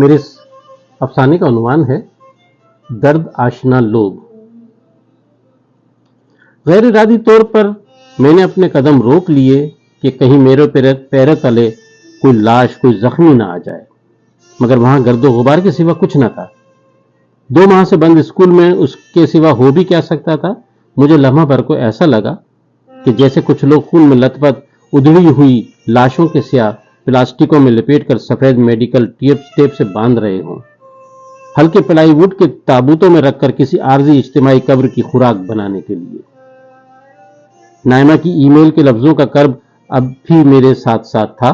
میرے اس افسانے کا عنوان ہے درد آشنا لوگ۔ غیر ارادی طور پر میں نے اپنے قدم روک لیے کہ کہیں میرے پیروں تلے کوئی لاش، کوئی زخمی نہ آ جائے، مگر وہاں گرد و غبار کے سوا کچھ نہ تھا۔ 2 ماہ سے بند اسکول میں اس کے سوا ہو بھی کیا سکتا تھا؟ مجھے لمحہ بھر کو ایسا لگا کہ جیسے کچھ لوگ خون میں لت پت ادھڑی ہوئی لاشوں کے سیاہ پلاسٹکوں میں لپیٹ کر سفید میڈیکل ٹیپ سے باندھ رہے ہوں، ہلکے پلائی ووڈ کے تابوتوں میں رکھ کر کسی عارضی اجتماعی قبر کی خوراک بنانے کے لیے۔ نائمہ کی ای میل کے لفظوں کا کرب اب بھی میرے ساتھ ساتھ تھا۔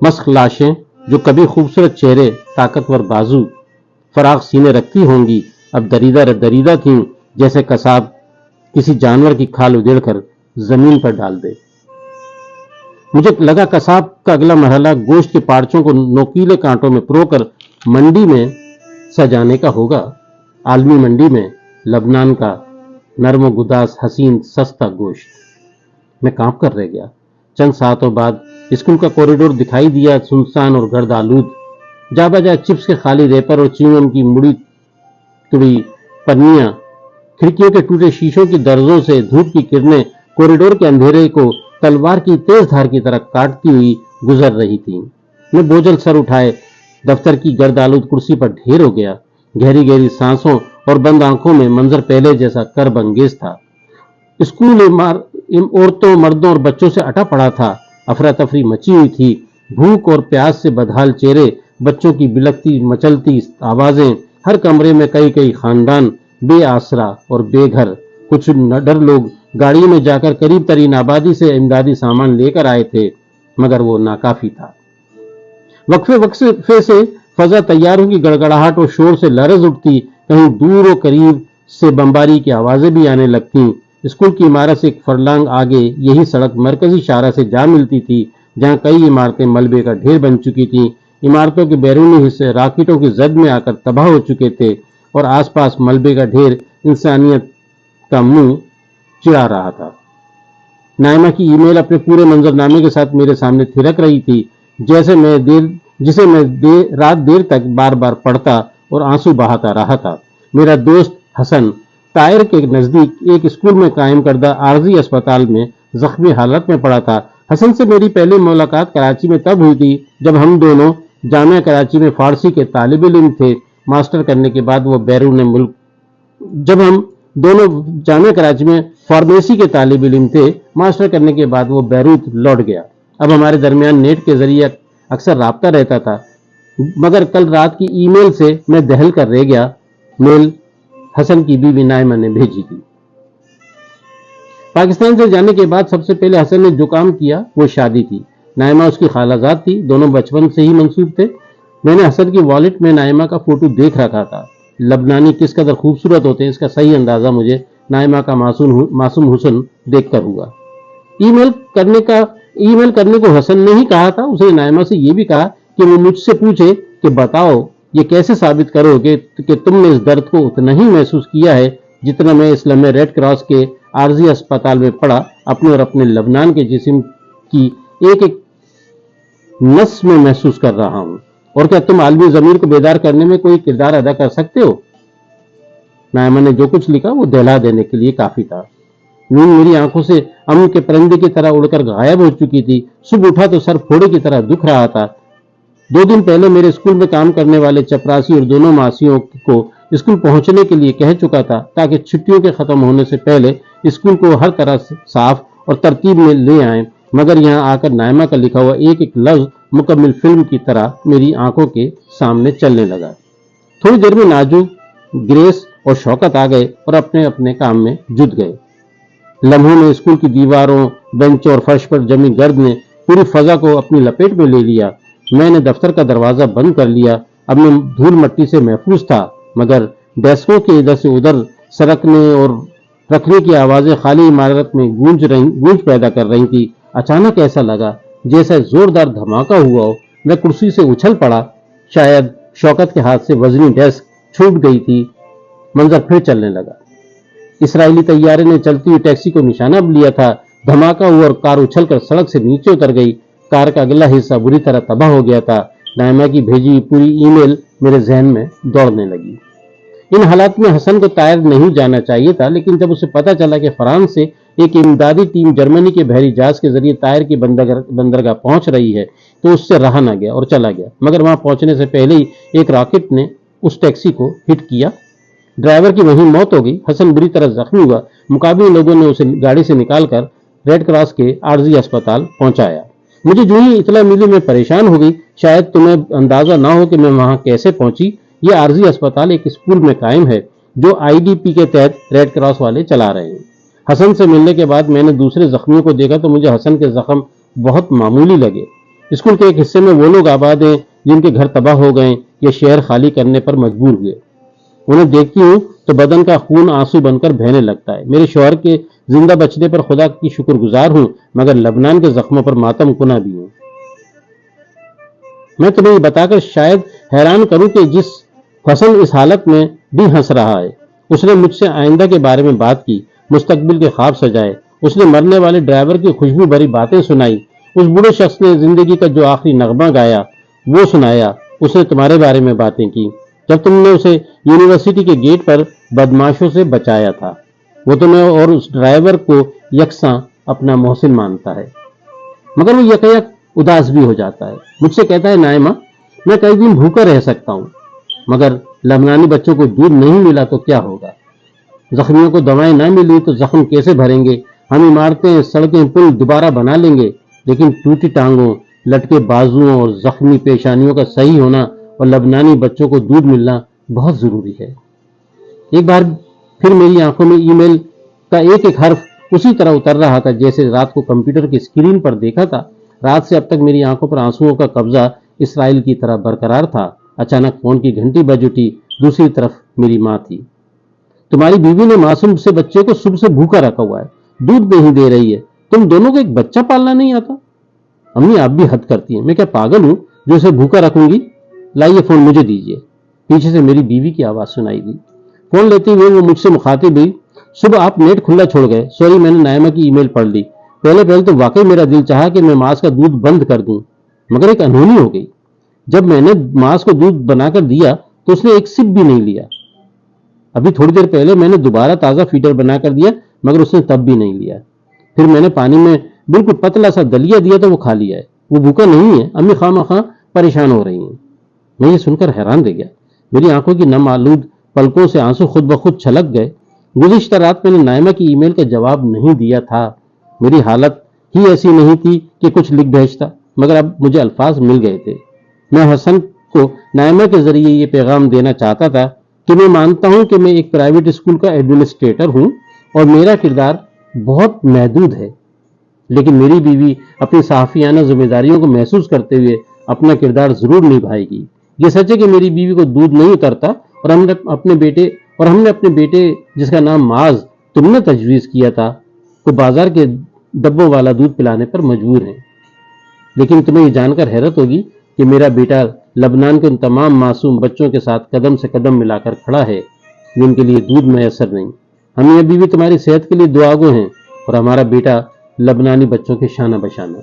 مسخ لاشیں جو کبھی خوبصورت چہرے، طاقتور بازو، فراخ سینے رکھتی ہوں گی، اب دریدہ تھیں، جیسے قصاب کسی جانور کی کھال ادھیڑ کر زمین پر ڈال دے۔ مجھے لگا قصاب کا اگلا مرحلہ گوشت کے پارچوں کو نوکیلے کانٹوں میں پرو کر منڈی میں سجانے کا ہوگا۔ عالمی منڈی میں لبنان کا نرم و گداز حسین سستا گوشت۔ میں کانپ کر رہ گیا۔ چند ساعتوں بعد اسکول کا کوریڈور دکھائی دیا، سنسان اور گرد آلود۔ جا بجا چپس کے خالی ریپر اور چیونگم کی مڑی تڑی پنیاں، کھڑکیوں کے ٹوٹے شیشوں کی درزوں سے دھوپ کی کرنیں کوریڈور کے اندھیرے کو تلوار کی تیز دھار کی طرح کاٹتی ہوئی گزر رہی تھیں۔ میں بوجھل سر اٹھائے دفتر کی گرد آلود کرسی پر ڈھیر ہو گیا۔ گہری گہری سانسوں اور بند آنکھوں میں منظر پہلے جیسا کرب انگیز تھا۔ اسکول عورتوں، مردوں اور بچوں سے اٹا پڑا تھا۔ افراتفری مچی ہوئی تھی۔ بھوک اور پیاس سے بدحال چہرے، بچوں کی بلکتی مچلتی آوازیں، ہر کمرے میں کئی خاندان بے آسرا اور بے گھر۔ کچھ نڈر لوگ گاڑیوں میں جا کر قریب ترین آبادی سے امدادی سامان لے کر آئے تھے، مگر وہ ناکافی تھا۔ وقفے سے فضا طیاروں کی گڑگڑاہٹ اور شور سے لرز اٹھتی، کہیں دور و قریب سے بمباری کی آوازیں بھی آنے لگتیں۔ اسکول کی عمارت سے 1 فرلانگ آگے یہی سڑک مرکزی شاہراہ سے جا ملتی تھی، جہاں کئی عمارتیں ملبے کا ڈھیر بن چکی تھیں۔ عمارتوں کے بیرونی حصے راکٹوں کی زد میں آ کر تباہ ہو چکے تھے اور آس پاس ملبے کا ڈھیر انسانیت کا منہ چڑھا رہا تھا۔ نائمہ کی ای میل اپنے پورے منظرنامے کے ساتھ میرے سامنے تھرک رہی تھی، جسے میں رات دیر تک بار بار پڑھتا اور آنسو بہاتا رہا تھا۔ میرا دوست حسن طائر کے نزدیک ایک اسکول میں قائم کردہ عارضی اسپتال میں زخمی حالت میں پڑا تھا۔ حسن سے میری پہلی ملاقات کراچی میں تب ہوئی تھی جب ہم دونوں جامعہ کراچی میں فارسی کے طالب علم تھے۔ ماسٹر کرنے کے بعد وہ بیرون ملک جب ہم دونوں جامعہ کراچی میں فارمیسی کے طالب علم تھے، ماسٹر کرنے کے بعد وہ بیروت لوٹ گیا۔ اب ہمارے درمیان نیٹ کے ذریعے اکثر رابطہ رہتا تھا، مگر کل رات کی ای میل سے میں دہل کر رہ گیا۔ میل حسن کی بیوی نائمہ نے بھیجی تھی۔ پاکستان سے جانے کے بعد سب سے پہلے حسن نے جو کام کیا وہ شادی تھی۔ نائمہ اس کی خالہ زاد تھی، دونوں بچپن سے ہی منسوب تھے۔ میں نے حسن کی والیٹ میں نائمہ کا فوٹو دیکھ رکھا تھا۔ لبنانی کس قدر خوبصورت ہوتے ہیں اس کا صحیح اندازہ مجھے نائمہ کا معصوم حسن دیکھ کر ہوا۔ ای میل کرنے کو حسن نے ہی کہا تھا۔ اسے نائمہ سے یہ بھی کہا کہ وہ مجھ سے پوچھے کہ بتاؤ یہ کیسے ثابت کرو گے کہ تم نے اس درد کو اتنا ہی محسوس کیا ہے جتنا میں اس لمحے ریڈ کراس کے عارضی اسپتال میں پڑا اپنے اور اپنے لبنان کے جسم کی ایک نس میں محسوس کر رہا ہوں، اور کیا تم عالمی ضمیر کو بیدار کرنے میں کوئی کردار ادا کر سکتے ہو؟ نائمہ نے جو کچھ لکھا وہ دہلا دینے کے لیے کافی تھا۔ نیند میری آنکھوں سے امن کے پرندے کی طرح اڑ کر غائب ہو چکی تھی۔ صبح اٹھا تو سر پھوڑے کی طرح دکھ رہا تھا۔ 2 دن پہلے میرے اسکول میں کام کرنے والے چپراسی اور دونوں ماسیوں کو اسکول پہنچنے کے لیے کہہ چکا تھا تاکہ چھٹیوں کے ختم ہونے سے پہلے اسکول کو ہر طرح سے صاف اور ترتیب میں لے آئیں، مگر یہاں آ کر نائمہ کا لکھا ہوا ایک لفظ مکمل فلم کی طرح میری آنکھوں کے سامنے چلنے لگا۔ تھوڑی دیر میں ناجو، گریس اور شوکت آ گئے اور اپنے اپنے کام میں جٹ گئے۔ لمحوں میں اسکول کی دیواروں، بینچوں اور فرش پر جمی گرد نے پوری فضا کو اپنی لپیٹ میں لے لیا۔ میں نے دفتر کا دروازہ بند کر لیا۔ اب میں دھول مٹی سے محفوظ تھا، مگر ڈیسکوں کے ادھر سے ادھر سرکنے اور رکھنے کی آوازیں خالی عمارت میں گونج پیدا کر رہی تھی۔ اچانک ایسا لگا جیسے زوردار دھماکہ ہوا ہو۔ میں کرسی سے اچھل پڑا، شاید شوکت کے ہاتھ سے وزنی ڈیسک چھوٹ گئی تھی۔ منظر پھر چلنے لگا۔ اسرائیلی طیارے نے چلتی ہوئی ٹیکسی کو نشانہ لیا تھا۔ دھماکہ ہوا اور کار اچھل کر سڑک سے نیچے اتر گئی۔ کار کا اگلا حصہ بری طرح تباہ ہو گیا تھا۔ نائمہ کی بھیجی پوری ای میل میرے ذہن میں دوڑنے لگی۔ ان حالات میں حسن کو طائر نہیں جانا چاہیے تھا، لیکن جب اسے پتا چلا کہ فرانس سے ایک امدادی ٹیم جرمنی کے بحری جہاز کے ذریعے طائر کی بندرگاہ پہنچ رہی ہے تو اس سے رہا نہ گیا اور چلا گیا، مگر وہاں پہنچنے سے پہلے ہی ایک راکٹ نے اس ٹیکسی کو ہٹ کیا۔ ڈرائیور کی وہیں موت ہو گئی۔ حسن بری طرح زخمی ہوا۔ مقابلی لوگوں نے اسے گاڑی سے نکال کر ریڈ کراس کے عارضی اسپتال پہنچایا۔ مجھے جو ہی اطلاع ملی میں پریشان ہو گئی۔ شاید تمہیں اندازہ نہ ہو کہ میں وہاں کیسے پہنچی۔ یہ عارضی اسپتال ایک اسکول میں قائم ہے جو آئی ڈی پی کے تحت ریڈ کراس والے چلا رہے ہیں۔ حسن سے ملنے کے بعد میں نے دوسرے زخمیوں کو دیکھا تو مجھے حسن کے زخم بہت معمولی لگے۔ اسکول کے ایک حصے میں وہ لوگ آباد ہیں جن کے گھر تباہ ہو گئے یا شہر خالی کرنے پر مجبور ہوئے۔ انہیں دیکھتی ہوں تو بدن کا خون آنسو بن کر بہنے لگتا ہے۔ میرے شوہر کے زندہ بچنے پر خدا کی شکر گزار ہوں، مگر لبنان کے زخموں پر ماتم کنا بھی ہوں۔ میں تمہیں یہ بتا کر شاید حیران کروں کہ جس حسن اس حالت میں بھی ہنس رہا ہے۔ اس نے مجھ سے آئندہ کے بارے میں بات کی، مستقبل کے خواب سجائے۔ اس نے مرنے والے ڈرائیور کی خوشبو بھری باتیں سنائی۔ اس بوڑھے شخص نے زندگی کا جو آخری نغمہ گایا وہ سنایا۔ اس نے تمہارے بارے میں باتیں کی جب تم نے اسے یونیورسٹی کے گیٹ پر بدماشوں سے بچایا تھا۔ وہ تمہیں اور اس ڈرائیور کو یکساں اپنا محسن مانتا ہے، مگر وہ یک اداس بھی ہو جاتا ہے۔ مجھ سے کہتا ہے نائمہ میں کئی دن بھوکا رہ سکتا ہوں، مگر لبنانی بچوں کو دودھ نہیں ملا تو کیا ہوگا؟ زخمیوں کو دوائیں نہ ملی تو زخم کیسے بھریں گے؟ ہم عمارتیں، سڑکیں، پل دوبارہ بنا لیں گے، لیکن ٹوٹی ٹانگوں، لٹکے بازوؤں اور زخمی پیشانیوں کا صحیح ہونا اور لبنانی بچوں کو دودھ ملنا بہت ضروری ہے۔ ایک بار پھر میری آنکھوں میں ای میل کا ایک ایک حرف اسی طرح اتر رہا تھا جیسے رات کو کمپیوٹر کی اسکرین پر دیکھا تھا۔ رات سے اب تک میری آنکھوں پر آنسوؤں کا قبضہ اسرائیل کی طرح برقرار تھا۔ اچانک فون کی گھنٹی بج اٹھی۔ دوسری طرف میری ماں تھی۔ تمہاری بیوی نے معصوم سے بچے کو صبح سے بھوکا رکھا ہوا ہے، دودھ نہیں دے رہی ہے، تم دونوں کو ایک بچہ پالنا نہیں آتا؟ امی آپ بھی حد کرتی ہیں، میں کیا پاگل ہوں جو اسے بھوکا رکھوں گی؟ لائیے فون مجھے دیجیے۔ پیچھے سے میری بیوی کی آواز سنائی دی۔ فون لیتے ہوئے وہ مجھ سے مخاطب ہوئی، صبح آپ نیٹ کھلا چھوڑ گئے، سوری میں نے نائمہ کی ای میل پڑھ لی۔ پہلے تو واقعی میرا دل چاہا کہ میں ماس کا دودھ بند کر دوں، مگر ایک انہونی ہو گئی۔ جب میں نے ماس کو دودھ بنا کر دیا تو اس نے ایک سپ بھی نہیں لیا۔ ابھی تھوڑی دیر پہلے میں نے دوبارہ تازہ فیڈر بنا کر دیا، مگر اس نے تب بھی نہیں لیا۔ پھر میں نے پانی میں بالکل پتلا سا دلیا دیا تو وہ کھا لیا ہے۔ وہ بھوکا نہیں ہے، امی خواہ پریشان ہو رہی ہیں۔ میں یہ سن کر حیران رہ گیا۔ میری آنکھوں کی نم آلود پلکوں سے آنسو خود بخود چھلک گئے۔ گزشتہ رات میں نے نائمہ کی ای میل کا جواب نہیں دیا تھا۔ میری حالت ہی ایسی نہیں تھی کہ کچھ لکھ بھیجتا، مگر اب مجھے الفاظ مل گئے تھے۔ میں حسن کو نائمہ کے ذریعے یہ پیغام دینا چاہتا تھا کہ میں مانتا ہوں کہ میں ایک پرائیویٹ اسکول کا ایڈمنسٹریٹر ہوں اور میرا کردار بہت محدود ہے، لیکن میری بیوی اپنی صحافیانہ ذمہ داریوں کو محسوس کرتے ہوئے اپنا کردار ضرور نبھائے گی۔ یہ سچ ہے کہ میری بیوی کو دودھ نہیں اترتا اور ہم نے اپنے بیٹے جس کا نام معاذ تم نے تجویز کیا تھا کو بازار کے ڈبوں والا دودھ پلانے پر مجبور ہیں۔ لیکن تمہیں یہ جان کر حیرت ہوگی کہ میرا بیٹا لبنان کے ان تمام معصوم بچوں کے ساتھ قدم سے قدم ملا کر کھڑا ہے جن کے لیے دودھ میسر نہیں۔ ہم یہ بیوی تمہاری صحت کے لیے دعا گو ہیں اور ہمارا بیٹا لبنانی بچوں کے شانہ بشانہ۔